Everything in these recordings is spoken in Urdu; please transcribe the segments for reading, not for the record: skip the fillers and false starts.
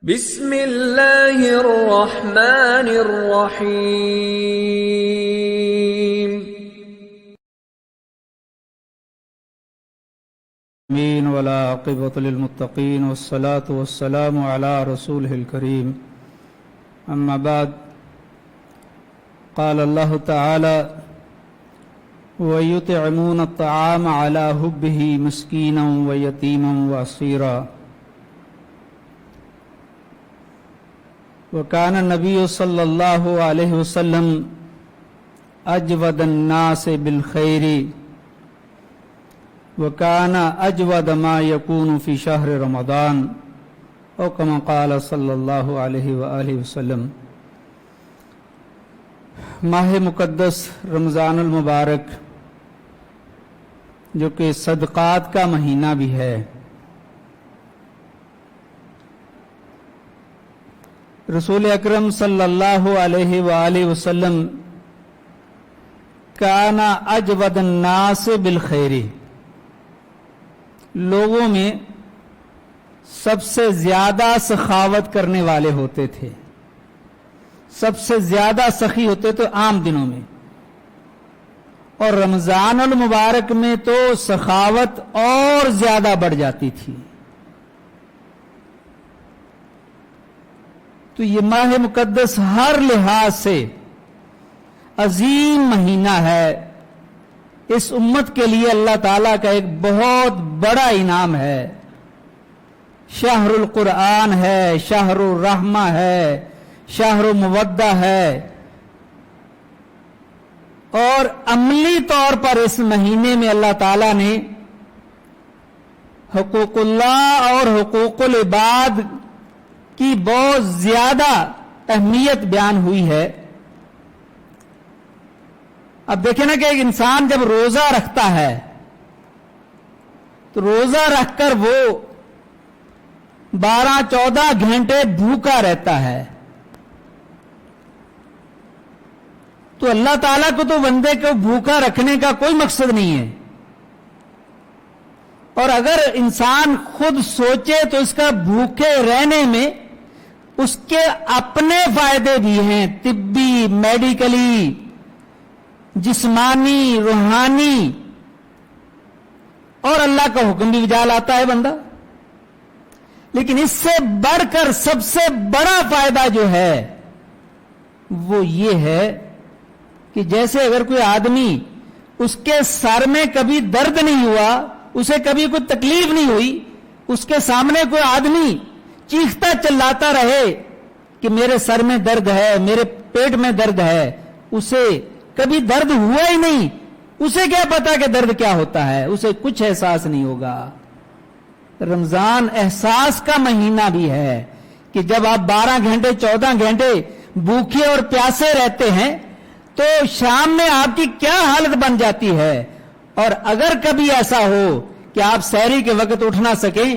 بسم اللہ الرحمن الرحیم آمین والعاقبۃ للمتقین والصلاة والسلام علی رسولہ الکریم اما بعد قال اللہ تعالی وَيُطْعِمُونَ الطَّعَامَ عَلَى حُبِّهِ مِسْكِينًا وَيَتِيمًا وَأَسِيرًا وَكَانَ النَّبِيُّ صلی اللہ علیہ وسلم اجود الناس بالخیر وَكَانَ اجود ما يكون في شهر رمضان او كما قال صلی اللہ علیہ وآلہ وسلم۔ ماہ مقدس رمضان المبارک جو کہ صدقات کا مہینہ بھی ہے، رسول اکرم صلی اللہ علیہ وآلہ وسلم کان اجود الناس بالخیر، لوگوں میں سب سے زیادہ سخاوت کرنے والے ہوتے تھے، سب سے زیادہ سخی ہوتے تو عام دنوں میں، اور رمضان المبارک میں تو سخاوت اور زیادہ بڑھ جاتی تھی۔ تو یہ ماہ مقدس ہر لحاظ سے عظیم مہینہ ہے، اس امت کے لیے اللہ تعالیٰ کا ایک بہت بڑا انعام ہے، شہر القرآن ہے، شہر الرحمہ ہے، شہر مودہ ہے، اور عملی طور پر اس مہینے میں اللہ تعالیٰ نے حقوق اللہ اور حقوق العباد کی بہت زیادہ اہمیت بیان ہوئی ہے۔ اب دیکھیں نا کہ ایک انسان جب روزہ رکھتا ہے تو روزہ رکھ کر وہ 12-14 گھنٹے بھوکا رہتا ہے، تو اللہ تعالیٰ کو تو بندے کو بھوکا رکھنے کا کوئی مقصد نہیں ہے، اور اگر انسان خود سوچے تو اس کا بھوکے رہنے میں اس کے اپنے فائدے بھی ہیں، طبی، میڈیکلی، جسمانی، روحانی، اور اللہ کا حکم بھی بجا لاتا ہے بندہ۔ لیکن اس سے بڑھ کر سب سے بڑا فائدہ جو ہے وہ یہ ہے کہ جیسے اگر کوئی آدمی، اس کے سر میں کبھی درد نہیں ہوا، اسے کبھی کوئی تکلیف نہیں ہوئی، اس کے سامنے کوئی آدمی چیختا چلاتا رہے کہ میرے سر میں درد ہے، میرے پیٹ میں درد ہے، اسے کبھی درد ہوا ہی نہیں، اسے کیا پتا کہ درد کیا ہوتا ہے، اسے کچھ احساس نہیں ہوگا۔ رمضان احساس کا مہینہ بھی ہے کہ جب آپ 12 گھنٹے 14 گھنٹے بھوکے اور پیاسے رہتے ہیں تو شام میں آپ کی کیا حالت بن جاتی ہے، اور اگر کبھی ایسا ہو کہ آپ سحری کے وقت اٹھ نہ سکیں،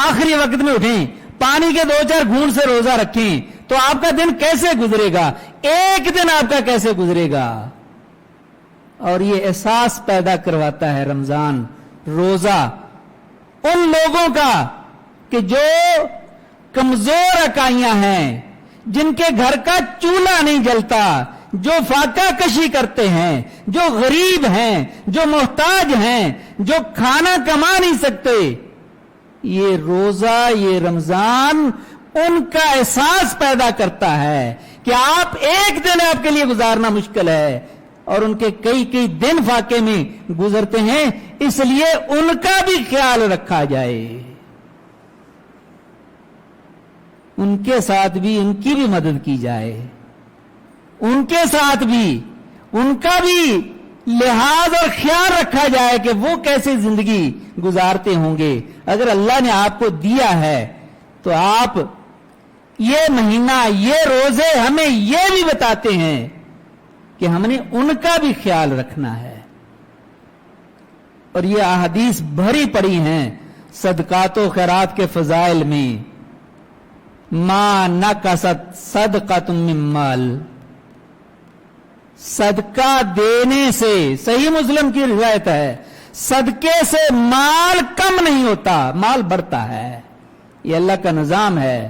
آخری وقت میں اٹھیں، پانی کے 2-4 گھونٹ سے روزہ رکھیں، تو آپ کا دن کیسے گزرے گا، ایک دن آپ کا کیسے گزرے گا۔ اور یہ احساس پیدا کرواتا ہے رمضان، روزہ، ان لوگوں کا کہ جو کمزور اکائیاں ہیں، جن کے گھر کا چولہا نہیں جلتا، جو فاقہ کشی کرتے ہیں، جو غریب ہیں، جو محتاج ہیں، جو کھانا کما نہیں سکتے، یہ روزہ، یہ رمضان ان کا احساس پیدا کرتا ہے کہ آپ ایک دن آپ کے لیے گزارنا مشکل ہے، اور ان کے کئی کئی دن فاقے میں گزرتے ہیں، اس لیے ان کا بھی خیال رکھا جائے، ان کے ساتھ بھی، ان کی بھی مدد کی جائے، ان کے ساتھ بھی، ان کا بھی لحاظ اور خیال رکھا جائے کہ وہ کیسے زندگی گزارتے ہوں گے۔ اگر اللہ نے آپ کو دیا ہے تو آپ، یہ مہینہ، یہ روزے ہمیں یہ بھی بتاتے ہیں کہ ہم نے ان کا بھی خیال رکھنا ہے۔ اور یہ احادیث بھری پڑی ہیں صدقات و خیرات کے فضائل میں، ما نقصت صدقۃ من مال، صدقہ دینے سے، صحیح مسلم کی روایت ہے، صدقے سے مال کم نہیں ہوتا، مال بڑھتا ہے، یہ اللہ کا نظام ہے۔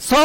100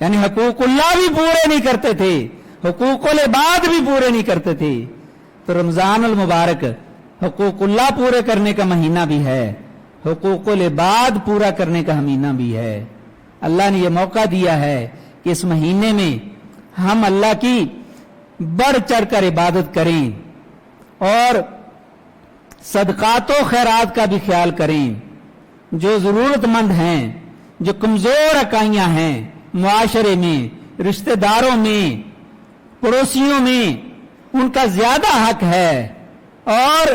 یعنی حقوق اللہ بھی پورے نہیں کرتے تھے, حقوق العباد بھی پورے نہیں کرتے تھے. تو رمضان المبارک حقوق اللہ پورے کرنے کا مہینہ بھی ہے, حقوق العباد پورا کرنے کا مہینہ بھی ہے. اللہ نے یہ موقع دیا ہے کہ اس مہینے میں ہم اللہ کی بڑھ چڑھ کر عبادت کریں اور صدقات و خیرات کا بھی خیال کریں. جو ضرورت مند ہیں, جو کمزور اکائیاں ہیں معاشرے میں, رشتہ داروں میں, پڑوسیوں میں, ان کا زیادہ حق ہے. اور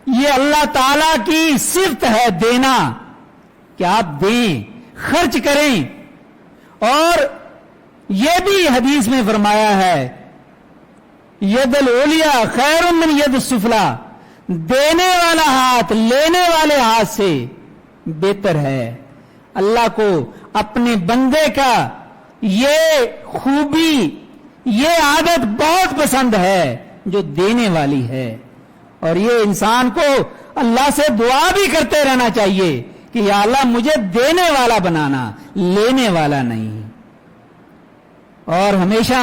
یہ اللہ تعالی کی صفت ہے دینا, کہ آپ دیں, خرچ کریں. اور یہ بھی حدیث میں فرمایا ہے ید العلیٰ خیر من ید السفلی, دینے والا ہاتھ لینے والے ہاتھ سے بہتر ہے. اللہ کو اپنے بندے کا یہ خوبی, یہ عادت بہت پسند ہے جو دینے والی ہے. اور یہ انسان کو اللہ سے دعا بھی کرتے رہنا چاہیے کہ یا اللہ مجھے دینے والا بنانا, لینے والا نہیں. اور ہمیشہ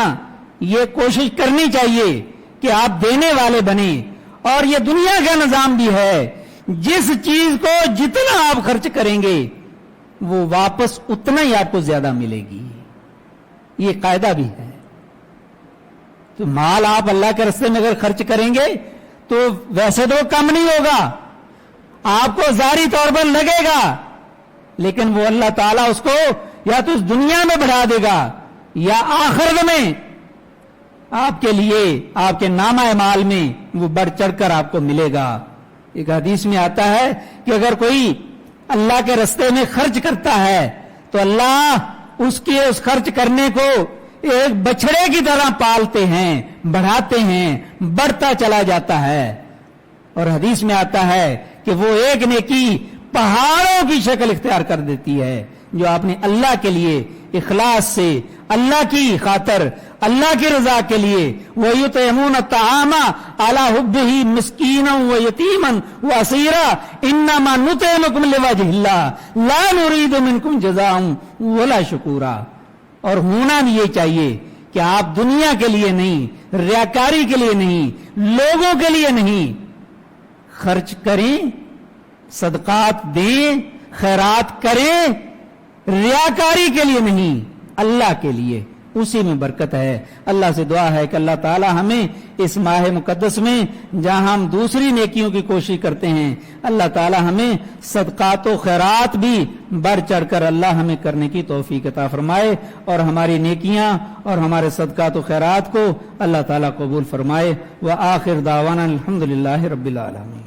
یہ کوشش کرنی چاہیے کہ آپ دینے والے بنیں. اور یہ دنیا کا نظام بھی ہے, جس چیز کو جتنا آپ خرچ کریں گے وہ واپس اتنا ہی آپ کو زیادہ ملے گی. یہ قاعدہ بھی ہے. تو مال آپ اللہ کے راستے میں اگر خرچ کریں گے تو ویسے تو کم نہیں ہوگا, آپ کو ظاہری طور پر لگے گا, لیکن وہ اللہ تعالیٰ اس کو یا تو اس دنیا میں بڑھا دے گا یا آخرت میں آپ کے لیے, آپ کے نامہ اعمال میں وہ بڑھ چڑھ کر آپ کو ملے گا. ایک حدیث میں آتا ہے کہ اگر کوئی اللہ کے راستے میں خرچ کرتا ہے تو اللہ اس خرچ کرنے کو ایک بچڑے کی طرح پالتے ہیں, بڑھاتے ہیں, بڑھتا چلا جاتا ہے. اور حدیث میں آتا ہے کہ وہ ایک نیکی پہاڑوں کی شکل اختیار کر دیتی ہے جو آپ نے اللہ کے لیے اخلاص سے, اللہ کی خاطر, اللہ کی رضا کے لیے وَيُطْعِمُونَ الطَّعَامَ عَلَى حُبِّهِ مِسْكِينًا وَيَتِيمًا وَأَسِيرًا إِنَّمَا نُطْعِمُكُمْ لِوَجْهِ اللَّهِ لَا نُرِيدُ مِنكُمْ جَزَاءً وَلَا شُكُورًا. اور ہونا بھی یہ چاہیے کہ آپ دنیا کے لیے نہیں, ریاکاری کے لیے نہیں, لوگوں کے لیے نہیں, خرچ کریں, صدقات دیں, خیرات کریں, ریاکاری کے لیے نہیں, اللہ کے لیے. اسی میں برکت ہے. اللہ سے دعا ہے کہ اللہ تعالی ہمیں اس ماہ مقدس میں جہاں ہم دوسری نیکیوں کی کوشش کرتے ہیں, اللہ تعالی ہمیں صدقات و خیرات بھی بڑھ چڑھ کر اللہ ہمیں کرنے کی توفیق عطا فرمائے, اور ہماری نیکیاں اور ہمارے صدقات و خیرات کو اللہ تعالی قبول فرمائے. وآخر دعوانا الحمدللہ رب العالمین.